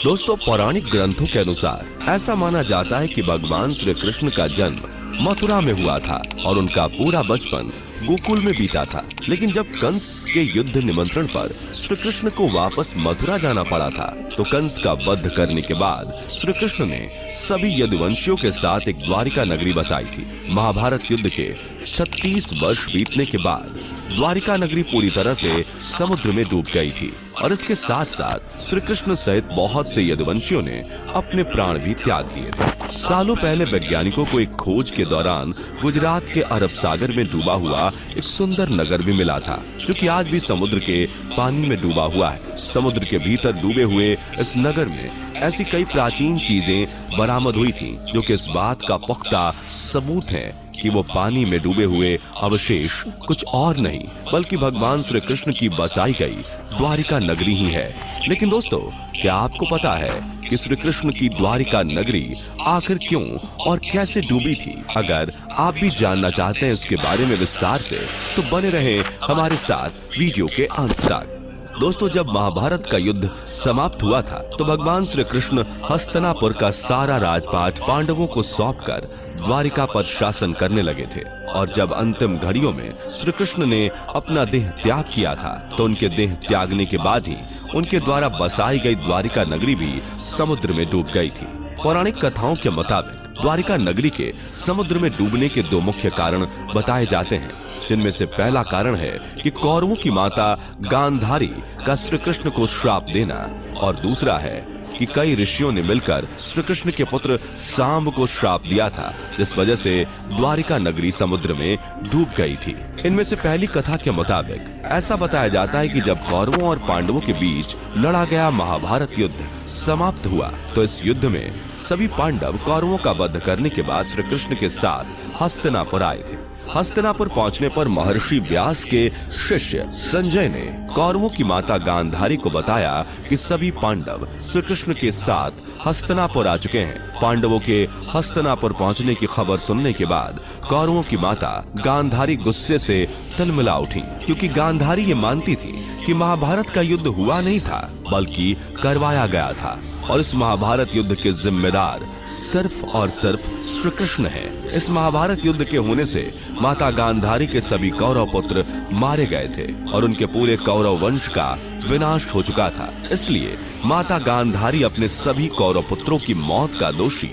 दोस्तों, पौराणिक ग्रंथों के अनुसार ऐसा माना जाता है कि भगवान श्री कृष्ण का जन्म मथुरा में हुआ था और उनका पूरा बचपन गोकुल में बीता था। लेकिन जब कंस के युद्ध निमंत्रण पर श्री कृष्ण को वापस मथुरा जाना पड़ा था, तो कंस का वध करने के बाद श्री कृष्ण ने सभी यदुवंशियों के साथ एक द्वारिका नगरी बसाई थी। महाभारत युद्ध के 36 वर्ष बीतने के बाद द्वारिका नगरी पूरी तरह से समुद्र में डूब गई थी और इसके साथ साथ श्री कृष्ण सहित बहुत से यदुवंशियों ने अपने प्राण भी त्याग दिए थे। सालों पहले वैज्ञानिकों को एक खोज के दौरान गुजरात के अरब सागर में डूबा हुआ एक सुंदर नगर भी मिला था, जो कि आज भी समुद्र के पानी में डूबा हुआ है। समुद्र के भीतर डूबे हुए इस नगर में ऐसी कई प्राचीन चीजें बरामद हुई थी, जो कि इस बात का पुख्ता सबूत है कि वो पानी में डूबे हुए अवशेष कुछ और नहीं बल्कि भगवान श्री कृष्ण की बसाई गई द्वारिका नगरी ही है। लेकिन दोस्तों, क्या आपको पता है कि श्री कृष्ण की द्वारिका नगरी आखिर क्यों और कैसे डूबी थी? अगर आप भी जानना चाहते हैं इसके बारे में विस्तार से, तो बने रहें हमारे साथ वीडियो के अंत तक। दोस्तों, जब महाभारत का युद्ध समाप्त हुआ था, तो भगवान श्री कृष्ण हस्तिनापुर का सारा राजपाट पांडवों को सौंपकर द्वारिका पर शासन करने लगे थे। और जब अंतिम घड़ियों में श्री कृष्ण ने अपना देह त्याग किया था, तो उनके देह त्यागने के बाद ही उनके द्वारा बसाई गई द्वारिका नगरी भी समुद्र में डूब गई थी। पौराणिक कथाओं के मुताबिक द्वारिका नगरी के समुद्र में डूबने के दो मुख्य कारण बताए जाते हैं, जिनमें से पहला कारण है कि कौरवों की माता गांधारी का श्री कृष्ण को श्राप देना, और दूसरा है कि कई ऋषियों ने मिलकर श्री कृष्ण के पुत्र सांब को श्राप दिया था, जिस वजह से द्वारिका नगरी समुद्र में डूब गई थी। इनमें से पहली कथा के मुताबिक ऐसा बताया जाता है कि जब कौरवों और पांडवों के बीच लड़ा गया महाभारत युद्ध समाप्त हुआ, तो इस युद्ध में सभी पांडव कौरवों का वध करने के बाद श्री कृष्ण के साथ हस्तिनापुर आए थे। हस्तिनापुर पहुंचने पर महर्षि व्यास के शिष्य संजय ने कौरवों की माता गांधारी को बताया कि सभी पांडव श्री कृष्ण के साथ हस्तिनापुर आ चुके हैं। पांडवों के हस्तिनापुर पहुंचने की खबर सुनने के बाद कौरवों की माता गांधारी गुस्से से तिलमिला उठी, क्योंकि गांधारी ये मानती थी कि महाभारत का युद्ध हुआ नहीं था बल्कि करवाया गया था, और इस महाभारत युद्ध के जिम्मेदार सिर्फ और सिर्फ श्री कृष्ण है। इस महाभारत युद्ध के होने से माता गांधारी के सभी कौरव पुत्र मारे गए थे और उनके पूरे कौरव वंश का विनाश हो चुका था। इसलिए माता गांधारी अपने सभी कौरव पुत्रों की मौत का दोषी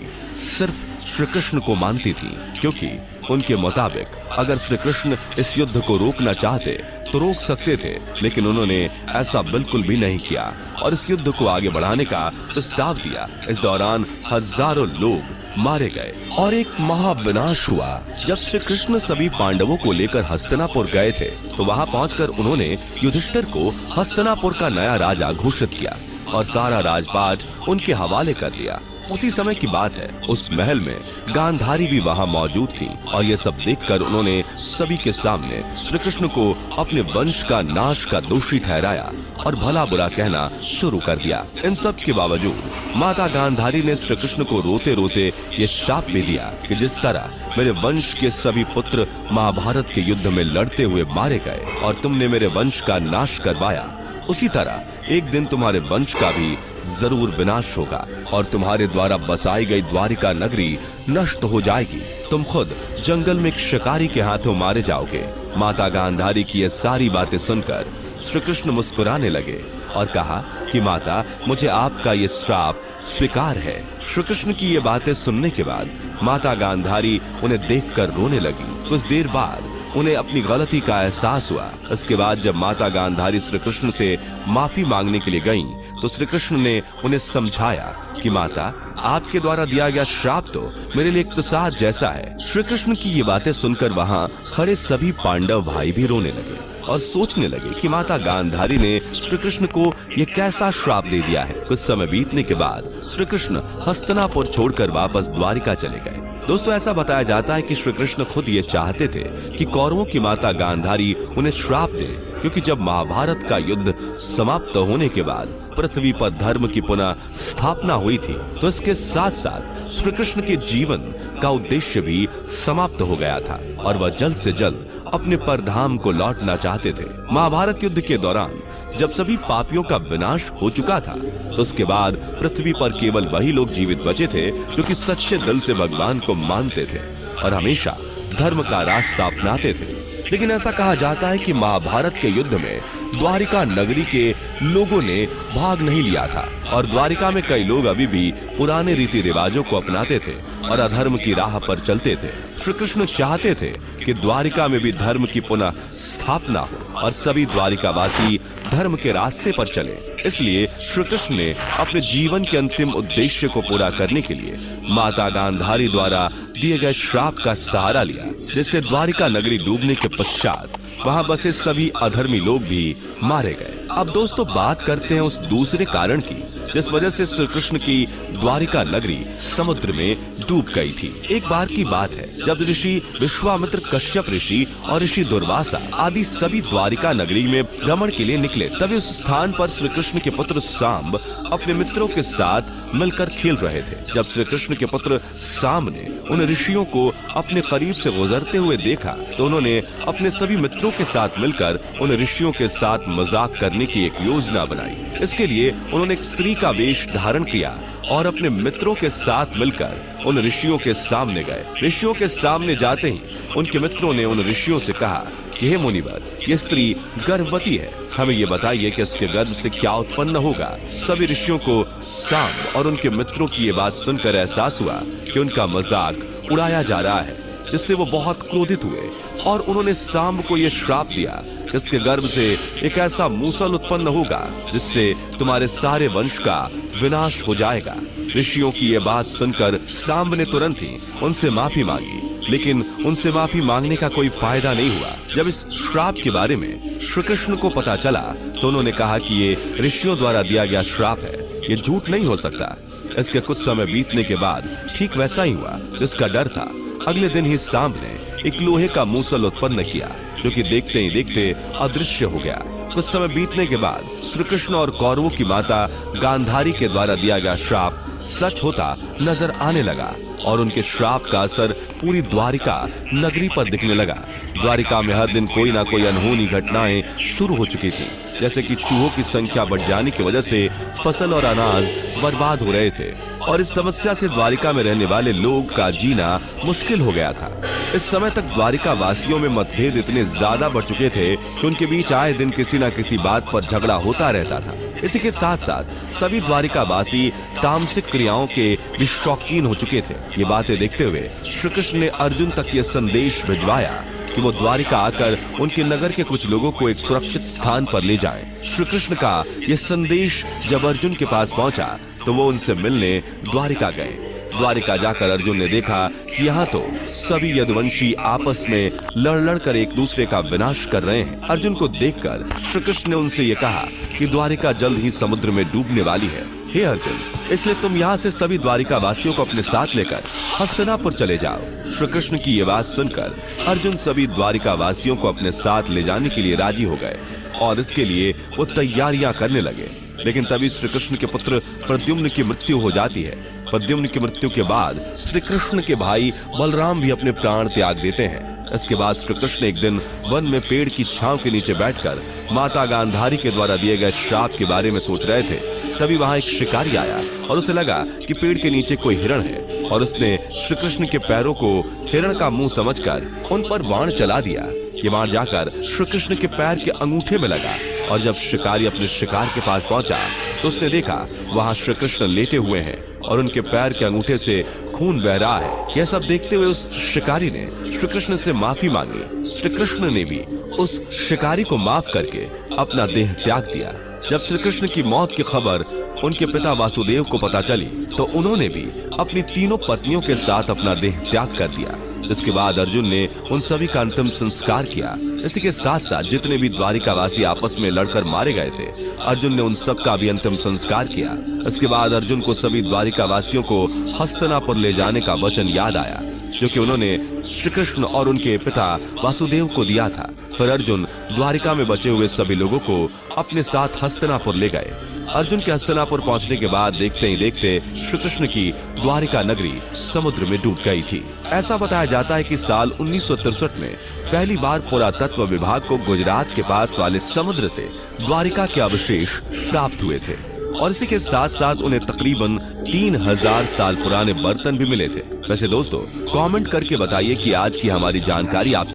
सिर्फ श्री कृष्ण को मानती थी, क्योंकि उनके मुताबिक अगर श्री कृष्ण इस युद्ध को रोकना चाहते तो रोक सकते थे, लेकिन उन्होंने ऐसा बिल्कुल भी नहीं किया और इस युद्ध को आगे बढ़ाने का प्रस्ताव दिया। इस दौरान हजारों लोग मारे गए और एक महाविनाश हुआ। जब श्री कृष्ण सभी पांडवों को लेकर हस्तिनापुर गए थे, तो वहां पहुंचकर उन्होंने युधिष्ठिर को हस्तिनापुर का नया राजा घोषित किया और सारा राजपाट उनके हवाले कर दिया। उसी समय की बात है, उस महल में गांधारी भी वहां मौजूद थी और ये सब देखकर उन्होंने सभी के सामने श्री कृष्ण को अपने वंश का नाश का दोषी ठहराया और भला बुरा कहना शुरू कर दिया। इन सब के बावजूद माता गांधारी ने श्री कृष्ण को रोते रोते ये शाप भी दिया कि जिस तरह मेरे वंश के सभी पुत्र महाभारत के युद्ध में लड़ते हुए मारे गए और तुमने मेरे वंश का नाश करवाया, उसी तरह एक दिन तुम्हारे वंश का भी जरूर विनाश होगा और तुम्हारे द्वारा बसाई गई द्वारिका नगरी नष्ट हो जाएगी। तुम खुद जंगल में एक शिकारी के हाथों मारे जाओगे। माता गांधारी की ये सारी बातें सुनकर श्री कृष्ण मुस्कुराने लगे और कहा कि माता, मुझे आपका ये श्राप स्वीकार है। श्री कृष्ण की ये बातें सुनने के बाद माता गांधारी उन्हें देखकर रोने लगी। कुछ देर बाद उन्हें अपनी गलती का एहसास हुआ। इसके बाद जब माता गांधारी श्री कृष्ण से माफी मांगने के लिए गईं, तो श्री कृष्ण ने उन्हें समझाया कि माता, आपके द्वारा दिया गया श्राप तो मेरे लिए एक प्रसाद जैसा है। श्री कृष्ण की ये बातें सुनकर वहां खड़े सभी पांडव भाई भी रोने लगे और सोचने लगे कि माता गांधारी ने श्री कृष्ण को ये कैसा श्राप दे दिया है। कुछ समय बीतने के बाद श्री कृष्ण हस्तिनापुर छोड़कर वापस द्वारिका चले गए। दोस्तों, ऐसा बताया जाता है कि श्री कृष्ण खुद ये चाहते थे कि कौरवों की माता गांधारी उन्हें श्राप दे, क्योंकि जब महाभारत का युद्ध समाप्त होने के बाद पृथ्वी पर धर्म की पुनः स्थापना हुई थी, तो इसके साथ साथ श्री कृष्ण के जीवन का उद्देश्य भी समाप्त हो गया था और वह जल्द से जल्द अपने परधाम को लौटना चाहते थे। महाभारत युद्ध के दौरान जब सभी पापियों का विनाश हो चुका था, तो उसके बाद पृथ्वी पर केवल वही लोग जीवित बचे थे जो कि सच्चे दिल से भगवान को मानते थे और हमेशा धर्म का रास्ता अपनाते थे। लेकिन ऐसा कहा जाता है कि महाभारत के युद्ध में द्वारिका नगरी के लोगों ने भाग नहीं लिया था और द्वारिका में कई लोग अभी भी पुराने रीति रिवाजों को अपनाते थे और अधर्म की राह पर चलते थे। श्री कृष्ण चाहते थे कि द्वारिका में भी धर्म की पुनः स्थापना हो और सभी द्वारिकावासी धर्म के रास्ते पर चले। इसलिए श्री कृष्ण ने अपने जीवन के अंतिम उद्देश्य को पूरा करने के लिए माता गांधारी द्वारा दिए गए श्राप का सहारा लिया, जिससे द्वारिका नगरी डूबने के पश्चात वहां बसे सभी अधर्मी लोग भी मारे गए। अब दोस्तों बात करते हैं उस दूसरे कारण की जिस वजह से श्री कृष्ण की द्वारिका नगरी समुद्र में डूब गई थी। एक बार की बात है जब ऋषि विश्वामित्र, कश्यप ऋषि और ऋषि दुर्वासा आदि सभी द्वारिका नगरी में भ्रमण के लिए निकले, तभी उस स्थान पर श्री कृष्ण के पुत्र सांब अपने मित्रों के साथ मिलकर खेल रहे थे। जब श्री कृष्ण के पुत्र सांब ने उन ऋषियों को अपने करीब से गुजरते हुए देखा तो उन्होंने अपने सभी मित्रों के साथ मिलकर उन ऋषियों के साथ मजाक करने की एक योजना बनाई। इसके लिए उन्होंने एक स्त्री का वेश धारण किया और अपने मित्रों के साथ मिलकर उन ऋषियों के सामने गए। ऋषियों के सामने जाते ही उनके मित्रों ने उन ऋषियों से कहा कि हे मुनिवर, ये स्त्री गर्भवती है, हमें ये बताइए कि इसके गर्भ से क्या उत्पन्न होगा। सभी ऋषियों को सांब और उनके मित्रों की ये बात सुनकर एहसास हुआ कि उनका मजाक उड़ाया जा रहा है, जिससे वो बहुत क्रोधित हुए और उन्होंने सांब को ये श्राप दिया, इसके गर्भ से एक ऐसा मूसल उत्पन्न होगा जिससे तुम्हारे सारे वंश का विनाश हो जाएगा। ऋषियों की ये बात सुनकर सांब ने तुरंत ही उनसे माफी मांगी, लेकिन उनसे माफी मांगने का कोई फायदा नहीं हुआ। जब इस श्राप के बारे में श्री कृष्ण को पता चला तो उन्होंने कहा कि ये ऋषियों द्वारा दिया गया श्राप है, ये झूठ नहीं हो सकता। इसके कुछ समय बीतने के बाद ठीक वैसा ही हुआ जिसका डर था। अगले दिन ही सांब ने एक लोहे का मूसल उत्पन्न किया जो कि देखते ही देखते अदृश्य हो गया। कुछ समय बीतने के बाद श्री कृष्ण और कौरवों की माता गांधारी के द्वारा दिया गया श्राप सच होता नजर आने लगा और उनके श्राप का असर पूरी द्वारिका नगरी पर दिखने लगा। द्वारिका में हर दिन कोई ना कोई अनहोनी घटनाएं शुरू हो चुकी थी, जैसे कि चूहों की संख्या बढ़ जाने की वजह से फसल और अनाज बर्बाद हो रहे थे और इस समस्या से द्वारिका में रहने वाले लोग का जीना मुश्किल हो गया था। इस समय तक द्वारिका वासियों में मतभेद इतने ज्यादा बढ़ चुके थे कि उनके बीच आए दिन किसी न किसी बात पर झगड़ा होता रहता था। इसी के साथ साथ सभी द्वारिका वासी तामसिक क्रियाओं के भी शौकीन हो चुके थे। ये बातें देखते हुए श्री कृष्ण ने अर्जुन तक ये संदेश भिजवाया कि वो द्वारिका आकर उनके नगर के कुछ लोगों को एक सुरक्षित स्थान पर ले जाएं। श्री कृष्ण का ये संदेश जब अर्जुन के पास पहुंचा तो वो उनसे मिलने द्वारिका गए। द्वारिका जाकर अर्जुन ने देखा कि यहाँ तो सभी यदुवंशी आपस में लड़ कर एक दूसरे का विनाश कर रहे हैं। अर्जुन को देखकर श्री कृष्ण ने उनसे ये कहा कि द्वारिका जल्द ही समुद्र में डूबने वाली है। हे अर्जुन, इसलिए तुम यहाँ से सभी द्वारिका वासियों को अपने साथ लेकर हस्तिनापुर चले जाओ। श्री कृष्ण की ये बात सुनकर अर्जुन सभी द्वारिका वासियों को अपने साथ ले जाने के लिए राजी हो गए और इसके लिए वो तैयारियां करने लगे। लेकिन तभी श्री कृष्ण के पुत्र प्रद्युम्न की मृत्यु हो जाती है। प्रद्युम्न की मृत्यु के बाद श्री कृष्ण के भाई बलराम भी अपने प्राण त्याग देते हैं। इसके बाद श्री कृष्ण एक दिन वन में पेड़ की छांव के नीचे बैठकर माता गांधारी के द्वारा दिए गए श्राप के बारे में सोच रहे थे। तभी वहां एक शिकारी आया और उसे लगा कि पेड़ के नीचे कोई हिरण है और उसने श्री कृष्ण के पैरों को हिरण का मुंह समझकर उन पर बाण चला दिया। ये बाण जाकर श्री कृष्ण के पैर के अंगूठे में लगा और जब शिकारी अपने शिकार के पास पहुंचा तो उसने देखा वहां श्री कृष्ण लेटे हुए हैं और उनके पैर के अंगूठे से खून बह रहा है। यह सब देखते हुए उस शिकारी ने श्री कृष्ण से माफी मांगी। श्री कृष्ण ने भी उस शिकारी को माफ करके अपना देह त्याग दिया। जब श्री कृष्ण की मौत की खबर उनके पिता वासुदेव को पता चली तो उन्होंने भी अपनी तीनों पत्नियों के साथ अपना देह त्याग कर दिया। इसके बाद अर्जुन ने उन सभी का अंतिम संस्कार किया। इसी के साथ साथ जितने भी द्वारिकावासी आपस में लड़कर मारे गए थे, अर्जुन ने उन सब का भी अंतिम संस्कार किया। इसके बाद अर्जुन को सभी द्वारिकावासियों को हस्तिनापुर ले जाने का वचन याद आया जो कि उन्होंने श्री कृष्ण और उनके पिता वासुदेव को दिया था। फिर अर्जुन द्वारिका में बचे हुए सभी लोगों को अपने साथ हस्तिनापुर ले गए। अर्जुन के हस्तिनापुर पहुंचने के बाद देखते ही देखते श्री कृष्ण की द्वारिका नगरी समुद्र में डूब गई थी। ऐसा बताया जाता है कि साल 1963 में पहली बार पुरातत्व विभाग को गुजरात के पास वाले समुद्र से द्वारिका के अवशेष प्राप्त हुए थे और इसी के साथ साथ उन्हें तकरीबन 3000 साल पुराने बर्तन भी मिले थे। वैसे दोस्तों, कमेंट करके बताइए कि आज की हमारी जानकारी आप